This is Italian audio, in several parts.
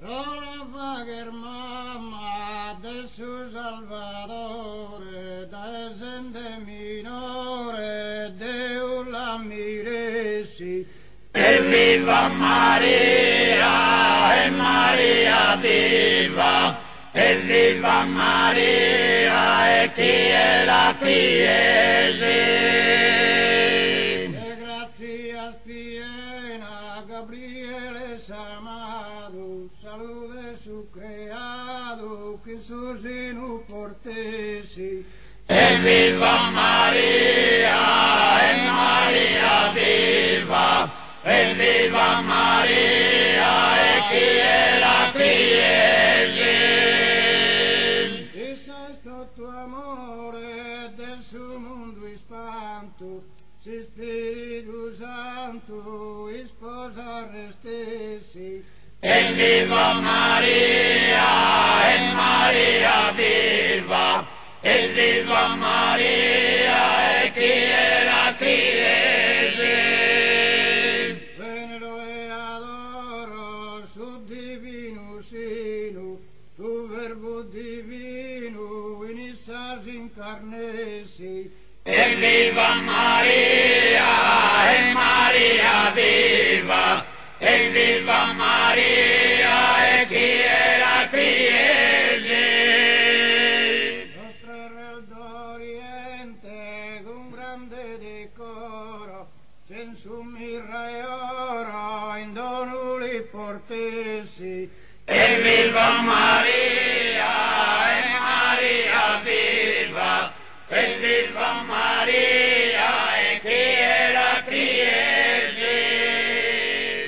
Sola che mamma del suo Salvatore, da esende minore, Deo la miresi. E viva Maria, e Maria viva, e viva Maria, e chi è la Chiesa. E grazia piena, Gabriele s'amato, salute su creato, che su seno portesi. E viva Maria, e Maria viva, e viva Maria, e chi è la Chiesa. E sai sto tuo amore del suo mondo ispanto, se Spirito Santo sposa restessi. E viva Maria, e Maria viva, e viva Maria, e chi è la Chiesa. Venero e adoro su divino seno, su verbo divino in essa si incarnessi. E viva Maria, e Maria viva, e viva Maria, e chi è la Chiesa. Nostra Re d'Oriente con grande decoro, senza mirra e oro in dono li portessi. E viva Maria, e Maria viva, e viva Maria, e chi è la Chiesa.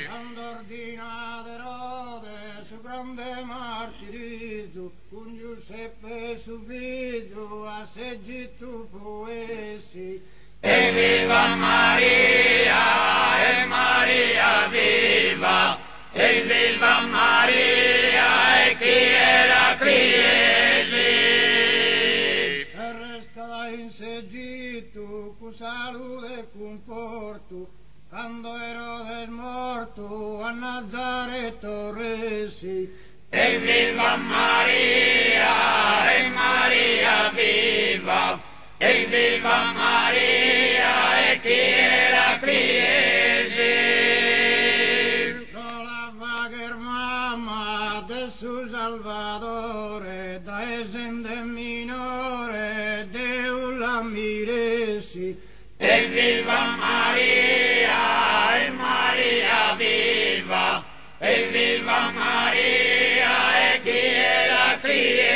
Quando ordinate Erode su grande martirizzo, con Giuseppe su figlio a seggi tu poessi. E viva Maria, e Maria viva, e viva Maria, e chi è la Chiesa. E resta in seggito con salute e comporto, quando Erode è morto a Nazaretto resi. E viva Maria, e Maria viva, e viva Maria, e chi è la Chiesa. La vaga mamma del suo Salvatore, da esende minore, Deo la miresi. E viva Maria, e Maria viva, e viva Maria, e chi è la Chiesa.